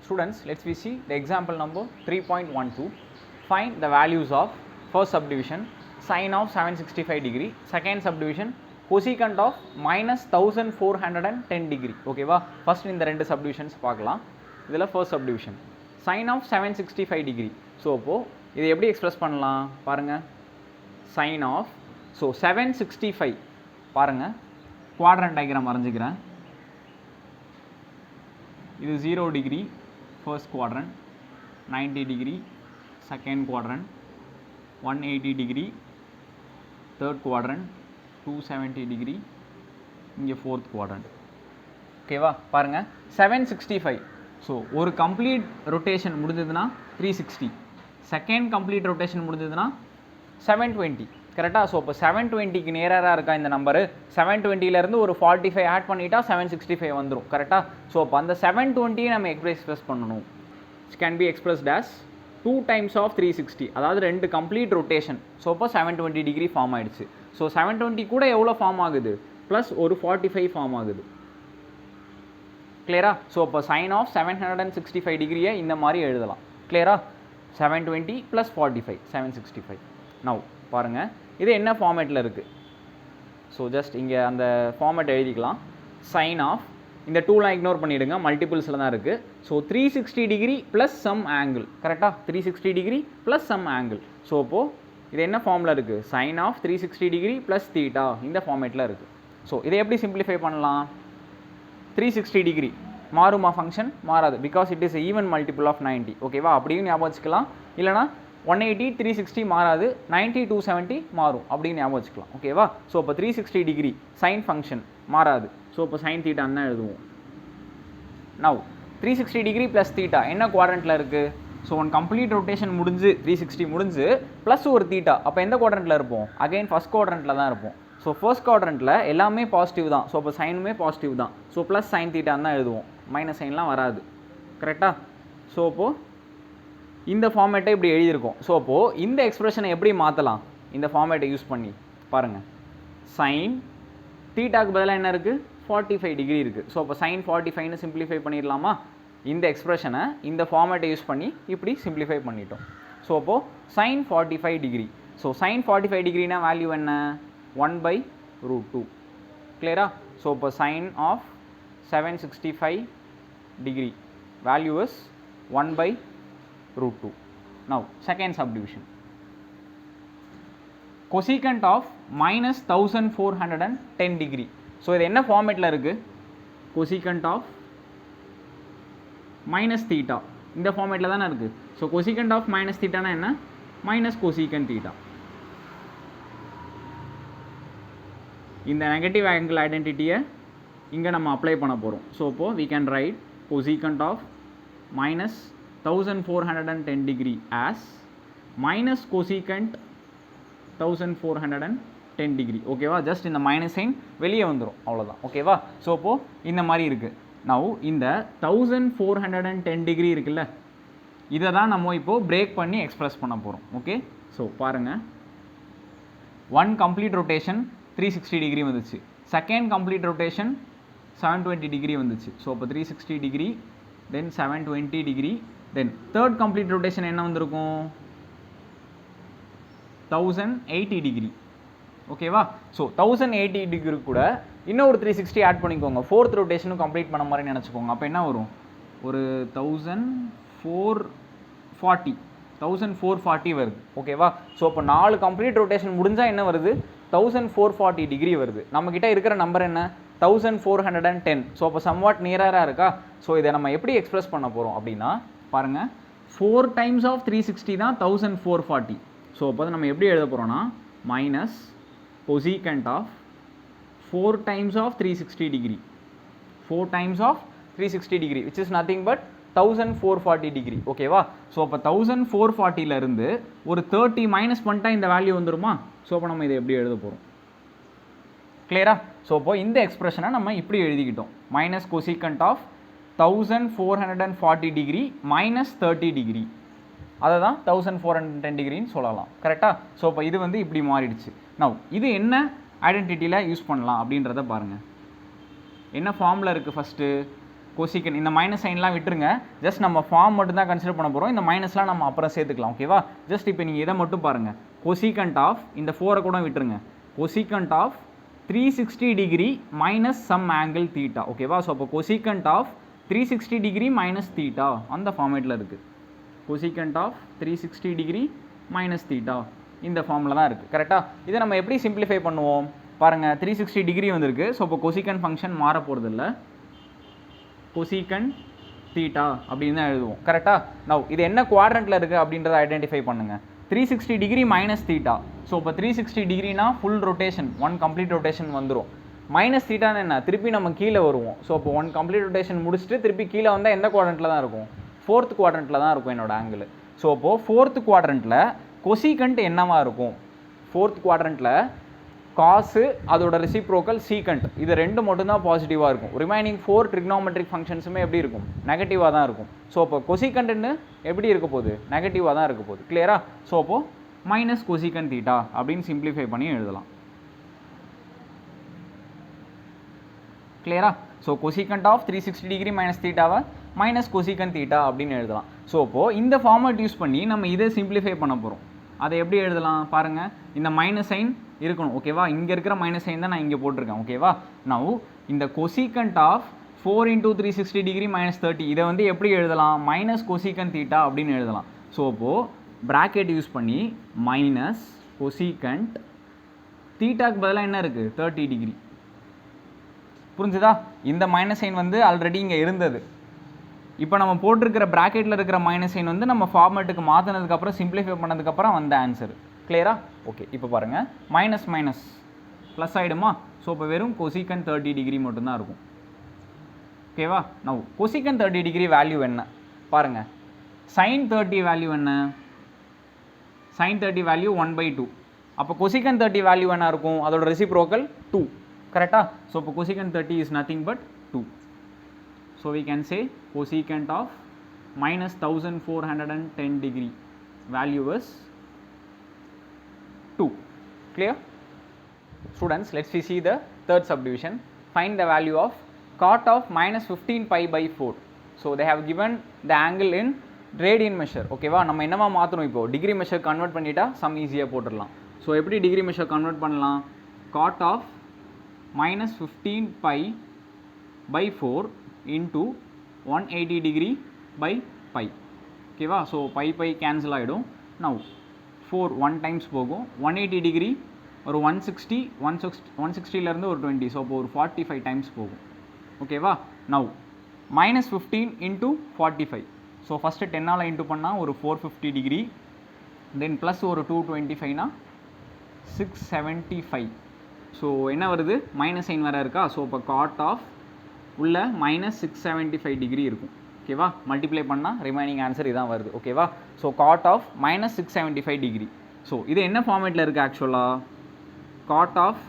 Students, let's we see the example number 3.12. Find the values of first subdivision sine of 765 degree, second subdivision cosecant of minus 1410 degree. Okay va? First in the ரெண்டு subdivisions பார்க்கலாம். இதில் first subdivision sine of 765 degree. So அப்போ இதை எப்படி express பண்ணலாம் பாருங்க. Sine of, so 765 பாருங்க, quadrant diagram வரைஞ்சிக்கிறேன். இது 0 degree first quadrant, 90 degree second quadrant, 180 degree third quadrant, 270 degree இங்கே fourth quadrant. ஓகேவா பாருங்க 765. ஸோ ஒரு கம்ப்ளீட் ரொட்டேஷன் முடிஞ்சதுன்னா 360, செகண்ட் கம்ப்ளீட் ரொட்டேஷன் முடிஞ்சதுன்னா 720. கரெக்டாக? ஸோ இப்போ 720க்கு நேராக இருக்கா இந்த நம்பரு. 720லேருந்து ஒரு 45 ஆட் பண்ணிட்டா 765 வந்துடும். கரெக்டாக? ஸோ அப்போ அந்த 720 நம்ம எக்ஸ்பிரஸ் பண்ணணும். It's can be expressed as 2 times of 360, அதாவது ரெண்டு கம்ப்ளீட் ரொட்டேஷன். ஸோ இப்போ 720 டிகிரி ஃபார்ம் ஆகிடுச்சு. ஸோ 720 கூட எவ்வளோ ஃபார்ம் ஆகுது, ப்ளஸ் ஒரு 45 ஃபார்ம் ஆகுது. கிளியரா? ஸோ இப்போ சைன் ஆஃப் 765 டிகிரியை இந்த மாதிரி எழுதலாம். கிளியரா? 720 + 45 765. நவ் பாருங்கள், இது என்ன ஃபார்மேட்டில் இருக்குது. ஸோ ஜஸ்ட் இங்கே அந்த ஃபார்மேட் எழுதிக்கலாம். சைன் ஆஃப், இந்த டூலாம் இக்னோர் பண்ணிவிடுங்க, மல்டிபிள்ஸில் தான் இருக்குது. So 360 degree plus some angle. கரெக்டாக? 360 degree plus some angle. So இப்போது இது என்ன ஃபார்மில் இருக்குது, sine of 360 degree plus theta, இந்த ஃபார்மேட்டில் இருக்குது. ஸோ இதை எப்படி சிம்பிளிஃபை பண்ணலாம். 360 டிகிரி மாறுமா ஃபங்க்ஷன்? மாறாது, because it is even multiple of 90. ஓகேவா? அப்படியும் ஞாபகம் வச்சுக்கலாம். இல்லைனா 180 360 மாறாது, 90 270 மாறும் அப்படின்னு ஞாபகம் வச்சுக்கலாம். ஓகேவா? ஸோ இப்போ 360 டிகிரி சைன் ஃபங்க்ஷன் மாறாது. ஸோ இப்போ சைன் தீட்டான்னு தான் எழுதுவோம். நவ் 360 டிகிரி ப்ளஸ் தீட்டா என்ன குவாட்ரண்ட்டில் இருக்குது. ஸோ ஒன் கம்ப்ளீட் ரொட்டேஷன் முடிஞ்சு 360 முடிஞ்சு ப்ளஸ் ஒரு தீட்டா, அப்போ எந்த குவாட்ரண்ட்டில் இருப்போம், அகைன் ஃபஸ்ட் குவாட்ரண்ட்டில் தான் இருப்போம். ஸோ ஃபர்ஸ்ட் குவாட்ரண்ட்டில் எல்லாமே பாசிட்டிவ் தான். ஸோ இப்போ சைனுமே பாசிட்டிவ் தான். ஸோ ப்ளஸ் சைன் தீட்டான்னு தான் எழுதுவோம், மைனஸ் சைன்லாம் வராது. கரெக்டாக? ஸோ இப்போது இந்த ஃபார்மேட்டை இப்படி எழுதியிருக்கோம். ஸோ அப்போது இந்த எக்ஸ்பிரஷனை எப்படி மாற்றலாம், இந்த ஃபார்மேட்டை யூஸ் பண்ணி பாருங்கள். சைன் தீட்டாக்கு பதிலாக என்ன இருக்குது, 45 டிகிரி இருக்குது. ஸோ அப்போ சைன் 45ன்னு சிம்பிளிஃபை பண்ணிடலாமா. இந்த எக்ஸ்பிரஷனை இந்த ஃபார்மேட்டை யூஸ் பண்ணி இப்படி சிம்பிளிஃபை பண்ணிட்டோம். ஸோ அப்போது சைன் 45 டிகிரி. ஸோ சைன் 45 டிகிரினா வேல்யூ என்ன, 1/√2. கிளியரா? ஸோ இப்போ sine of 765 degree value is 1/√2. Now second subdivision cosecant of minus 1410 degree. So இது என்ன ஃபார்மேட்டில் இருக்குது, cosecant of மைனஸ் தீட்டா இந்த ஃபார்மேட்டில் தானே இருக்குது. ஸோ cosecant of மைனஸ் தீட்டானா என்ன, மைனஸ் cosecant தீட்டா. இந்த நெகட்டிவ் ஆங்கிள் ஐடென்டிட்டியை இங்கே நம்ம அப்ளை பண்ண போகிறோம். ஸோ இப்போது we can write cosecant of minus 1410 degree as minus cosecant 1410 degree. ஓகேவா? ஜஸ்ட் இந்த மைனஸ் சைன் வெளியே வந்துடும், அவ்வளோதான். ஓகேவா? ஸோ இப்போது இந்த மாதிரி இருக்குது. நவ் இந்த 1410 டிகிரி இருக்குல்ல, இதை தான் நம்ம இப்போது பிரேக் பண்ணி எக்ஸ்பிரஸ் பண்ண போகிறோம். ஓகே? ஸோ பாருங்கள், ஒன் கம்ப்ளீட் ரொட்டேஷன் 360 டிகிரி வந்துச்சு, செகண்ட் கம்ப்ளீட் ரொட்டேஷன் 720 டிகிரி வந்துச்சு. ஸோ இப்போ 360 டிகிரி, தென் 720 degree, then third complete rotation என்ன வந்திருக்கும், 1080 டிகிரி. ஓகேவா? ஸோ 1080 டிகிரி கூட இன்னும் ஒரு 360 ஆட் பண்ணிக்கோங்க, ஃபோர்த் ரொட்டேஷனும் கம்ப்ளீட் பண்ண மாதிரி நினச்சிக்கோங்க. அப்போ என்ன வரும், ஒரு 1440 வருது. ஓகேவா? ஸோ இப்போ 4 கம்ப்ளீட் ரொட்டேஷன் முடிஞ்சால் என்ன வருது, 1440 டிகிரி வருது. நம்மக்கிட்ட இருக்கிற நம்பர் என்ன, 1410. ஸோ அப்போ சம்வாட் நியராக இருக்கா. ஸோ இதை நம்ம எப்படி எக்ஸ்பிரஸ் பண்ண போகிறோம் அப்படின்னா பாருங்கள், 4 times of 360 தான் 1440. ஸோ அப்போ நம்ம எப்படி எழுத போகிறோன்னா minus cosecant of 4 times of 360 degree, 4 times of 360 degree which is nothing but 1440 degree. ஓகேவா? ஸோ அப்போ 1440லேருந்து ஒரு 30 மைனஸ் பண்ணிட்டா இந்த வேல்யூ வந்துருமா. ஸோ அப்போ நம்ம இதை எப்படி எழுத போகிறோம். கிளியரா? ஸோ அப்போ இந்த எக்ஸ்பிரஷனை நம்ம இப்படி எழுதிக்கிட்டோம், minus cosecant of 1440 degree minus 30 degree, அதை தான் 1410 டிகிரின்னு சொல்லலாம். கரெக்டாக? ஸோ இப்போ இது வந்து இப்படி மாறிடுச்சு. நவ் இது என்ன ஐடென்டிட்டியில் யூஸ் பண்ணலாம் அப்படின்றத பாருங்கள். என்ன ஃபார்மில் இருக்குது, ஃபஸ்ட்டு கொசிகன் இந்த மைனஸ் சைன்லாம் விட்டுருங்க, ஜஸ்ட் நம்ம ஃபார்ம் மட்டும் தான் கன்சிடர் பண்ண போகிறோம். இந்த மைனஸ்லாம் நம்ம அப்புறம் சேர்த்துக்கலாம். ஓகேவா? ஜஸ்ட் இப்போ நீங்கள் இதை மட்டும் பாருங்கள். கொசிகண்ட் ஆஃப் இந்த 4 கூட விட்டுருங்க. Cosecant of 360 degree minus some angle theta. ஓகேவா? ஸோ அப்போ cosecant of 360 degree minus theta அந்த ஃபார்மேட்டில் இருக்குது. Cosecant of 360 degree minus theta இந்த ஃபார்மில் தான் இருக்குது. கரெக்டாக? இதை நம்ம எப்படி சிம்பிளிஃபை பண்ணுவோம் பாருங்கள். 360 டிகிரி வந்திருக்கு. ஸோ இப்போ கொசிகன் ஃபங்க்ஷன் மாற போகிறது இல்லை, கொசிகன் தீட்டா அப்படின்னு தான் எழுதுவோம். கரெக்டாக? நவ் இது என்ன குவாட்ரண்ட்டில் இருக்குது அப்படின்றத ஐடென்டிஃபை பண்ணுங்கள். 360 டிகிரி மைனஸ் தீட்டா. ஸோ இப்போ 360 டிகிரினா ஃபுல் ரொட்டேஷன், 1 கம்ப்ளீட் ரொட்டேஷன் வந்துடும். மைனஸ் தீட்டான்னு என்ன, திருப்பி நம்ம கீழே வருவோம். ஸோ இப்போ 1 கம்ப்ளீட் ரொட்டேஷன் முடிச்சுட்டு திருப்பி கீழே வந்தால் எந்த குவாட்ரண்ட்டில் தான் இருக்கும்? 4th குவாட்ரண்ட்டில் தான் இருக்கும் என்னோட ஆங்கிள். ஸோ அப்போது 4th குவாட்ரண்ட்டில் கொசிகண்ட் என்னவாக இருக்கும்? 4th குவாட்ரண்ட்டில் காசு அதோட ரெசிப்ரோக்கல் சீக்கண்ட் இது ரெண்டு மட்டும்தான் பாசிட்டிவாக இருக்கும். ரிமைனிங் 4 ட்ரிக்னாமெட்ரிக் ஃபங்க்ஷன்ஸுமே எப்படி இருக்கும்? நெகட்டிவாக தான் இருக்கும். ஸோ அப்போ கொசிகண்ட்னு எப்படி இருக்க போகுது? நெகட்டிவாக தான் இருக்க போகுது. கிளியரா? ஸோ அப்போது மைனஸ் கொசிகன் தீட்டா அப்படின்னு சிம்பிளிஃபை பண்ணி எழுதலாம். கிளியரா? So cosecant of 360 degree minus தீட்டாவை மைனஸ் கொசிகன் தீட்டா அப்படின்னு எழுதலாம். ஸோ அப்போது இந்த ஃபார்மேட் யூஸ் பண்ணி நம்ம இதை சிம்பிளிஃபை பண்ண போகிறோம். அதை எப்படி எழுதலாம் பாருங்கள். இந்த மைனஸ் சைன் இருக்கணும். ஓகேவா? இங்கே இருக்கிற மைனஸ் சைன் தான் நான் இங்கே போட்டிருக்கேன். ஓகேவா? நவ் இந்த கொசிகண்ட் ஆஃப் 4 × 360 டிகிரி மைனஸ் 30 இதை வந்து எப்படி எழுதலாம்? மைனஸ் கொசிகன் தீட்டா அப்படின்னு எழுதலாம். ஸோ அப்போது ப்ராக்கெட் யூஸ் பண்ணி மைனஸ் கொசிகண்ட் தீட்டாக்கு பதிலாக என்ன இருக்குது? 30 டிகிரி. புரிஞ்சுதா? இந்த மைனஸ் சைன் வந்து ஆல்ரெடி இங்கே இருந்தது. இப்போ நம்ம போட்டிருக்கிற ப்ராக்கெட்டில் இருக்கிற மைனஸ் சைன் வந்து நம்ம ஃபார்மேட்டுக்கு மாற்றினதுக்கப்புறம் சிம்பிளிஃபை பண்ணதுக்கப்புறம் வந்த ஆன்சர். கிளியரா? ஓகே. இப்போ பாருங்கள், மைனஸ் மைனஸ் ப்ளஸ் ஆகிடுமா? ஸோ இப்போ வெறும் கொசிகன் 30 டிகிரி மட்டும்தான் இருக்கும். ஓகேவா? நவ் கொசிகன் 30 டிகிரி வேல்யூ என்ன பாருங்கள். சைன் 30 வேல்யூ என்ன? Sine 30 value 1/2. அப்போ கொசிகன் 30 வேல்யூ என்ன இருக்கும்? அதோட ரெசிப்ரோக்கல் 2. கரெக்டாக? ஸோ இப்போ கொசிகன் 30 is nothing but 2. So we can say cosecant of minus 1410 degree value is 2. Clear? Students, let's see the third subdivision. Find the value of cot of minus 15 pi by 4. So they have given the angle in radian measure. ஓகேவா? நம்ம என்னமா மாற்றணும்? இப்போ degree measure convert பண்ணிட்டா some ஈஸியாக போட்டுடலாம். So எப்படி degree measure convert பண்ணலாம்? cot of minus 15 pi by 4 into 180 degree by pi. ஓகேவா? ஸோ பை கேன்சல் ஆகிடும். நவ் 4 1 டைம்ஸ் போகும். 180 டிகிரி ஒரு 160 160லேருந்து ஒரு 20. ஸோ அப்போ ஒரு 45 டைம்ஸ் போகும். ஓகேவா? Now minus 15 into 45. So first 10ஆல் இன்ட்டு பண்ணால் ஒரு 450 டிகிரி. தென் ப்ளஸ் ஒரு 225னா 675. ஸோ என்ன வருது? மைனஸ் சைன் வேறு இருக்கா? ஸோ இப்போ காட் ஆஃப் உள்ள மைனஸ் 675 டிகிரி இருக்கும். ஓகேவா? மல்டிப்ளை பண்ணால் ரிமைனிங் ஆன்சர் இதான் வருது. ஓகேவா? So cot of minus 675 degree. So இது என்ன ஃபார்மேட்டில் இருக்குது? ஆக்சுவலாக காட் ஆஃப்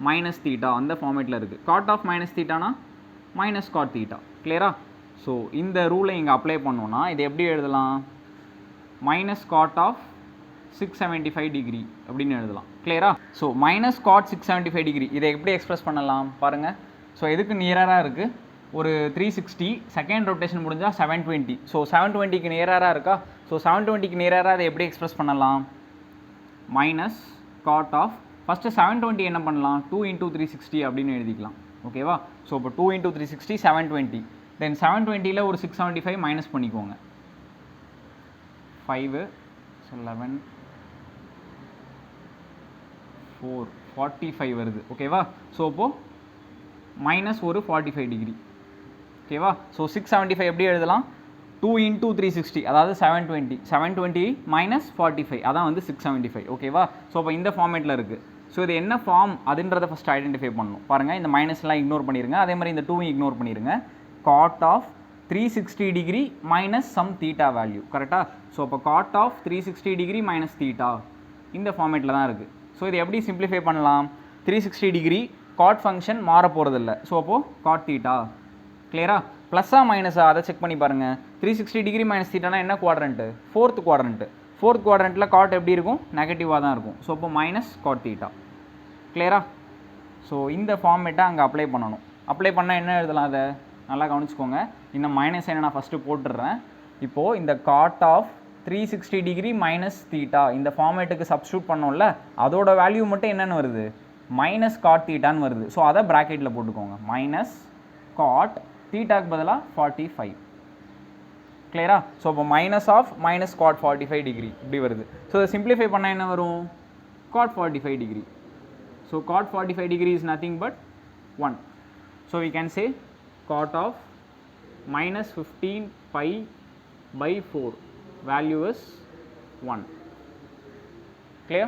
மைனஸ் தீட்டா அந்த ஃபார்மேட்டில் இருக்குது. காட் ஆஃப் மைனஸ் தீட்டானா மைனஸ் காட் தீட்டா. கிளியரா? ஸோ இந்த ரூலை இங்கே அப்ளை பண்ணோன்னா இது எப்படி எழுதலாம்? மைனஸ் காட் ஆஃப் 675 டிகிரி அப்படின்னு எழுதலாம். கிளியரா? ஸோ மைனஸ் காட் 675 டிகிரி இதை எப்படி எக்ஸ்பிரஸ் பண்ணலாம் பாருங்கள். ஸோ எதுக்கு நியராக இருக்குது? ஒரு 360 செகண்ட் ரொட்டேஷன் முடிஞ்சால் 720. ஸோ 720க்கு நியராக இருக்கா? ஸோ 720க்கு நியராக அதை எப்படி எக்ஸ்பிரஸ் பண்ணலாம்? மைனஸ் காட் ஆஃப் ஃபஸ்ட்டு 720 என்ன பண்ணலாம்? 2 × 360 அப்படின்னு எழுதிக்கலாம். ஓகேவா? ஸோ இப்போ 2 × 360 720. தென் 720ல் ஒரு 675 மைனஸ் பண்ணிக்கோங்க. 5 11 4 45 வருது. ஓகேவா? ஸோ அப்போது மைனஸ் ஒரு 45 டிகிரி. ஓகேவா? ஸோ 675 எப்படி எழுதலாம்? 2 × 360 அதாவது 720 மைனஸ் 45 அதான் வந்து 675. ஓகேவா? ஸோ அப்போ இந்த ஃபார்மேட்டில் இருக்குது. ஸோ இது என்ன ஃபார்ம் அதுன்றதை ஃபஸ்ட் ஐடென்டிஃபை பண்ணணும். பாருங்கள், இந்த மைனஸ்லாம் இக்னோர் பண்ணிடுங்க. அதே மாதிரி இந்த 2 இக்னோர் பண்ணிடுங்க. Cot of 360 degree minus some theta value. கரெக்டாக? ஸோ அப்போ cot of 360 degree minus theta இந்த ஃபார்மேட்டில் தான் இருக்குது. ஸோ இது எப்படி சிம்பிளிஃபை பண்ணலாம்? 360 டிகிரி காட் ஃபங்க்ஷன் மாற போகிறதில்ல. ஸோ அப்போது காட் தீட்டா. கிளியரா? ப்ளஸ்ஸா மைனஸா அதை செக் பண்ணி பாருங்கள். 360 டிகிரி மைனஸ் தீட்டானா என்ன குவாட்ரண்ட்டு? 4th quadrant. 4th குவாட்ரண்ட்டில் காட் எப்படி இருக்கும்? நெகட்டிவாக தான் இருக்கும். ஸோ அப்போ மைனஸ் காட் தீட்டா. கிளியரா? ஸோ இந்த ஃபார்மேட்டை அங்கே அப்ளை பண்ணணும். அப்ளை பண்ணால் என்ன எழுதலாம்? அதை நல்லா கவனிச்சுக்கோங்க. இந்த மைனஸ் சைனை நான் ஃபஸ்ட்டு போட்டுடுறேன். இப்போது இந்த cot of 360 degree minus theta இந்த ஃபார்மேட்டுக்கு சப்ஸ்டியூட் பண்ணோம்ல, அதோட வேல்யூ மட்டும் என்னென்னு வருது, மைனஸ் காட் தீட்டான்னு வருது. ஸோ அதை ப்ராக்கெட்டில் போட்டுக்கோங்க. மைனஸ் காட் தீட்டாக்கு பதிலாக 45. கிளியரா? ஸோ இப்போ minus of minus cot 45 degree இப்படி வருது. ஸோ இதை சிம்பிளிஃபை பண்ணால் என்ன வரும், cot 45 degree. So cot 45 degree is nothing but 1. ஸோ we can say cot of minus 15 pi by 4 value is 1. Clear?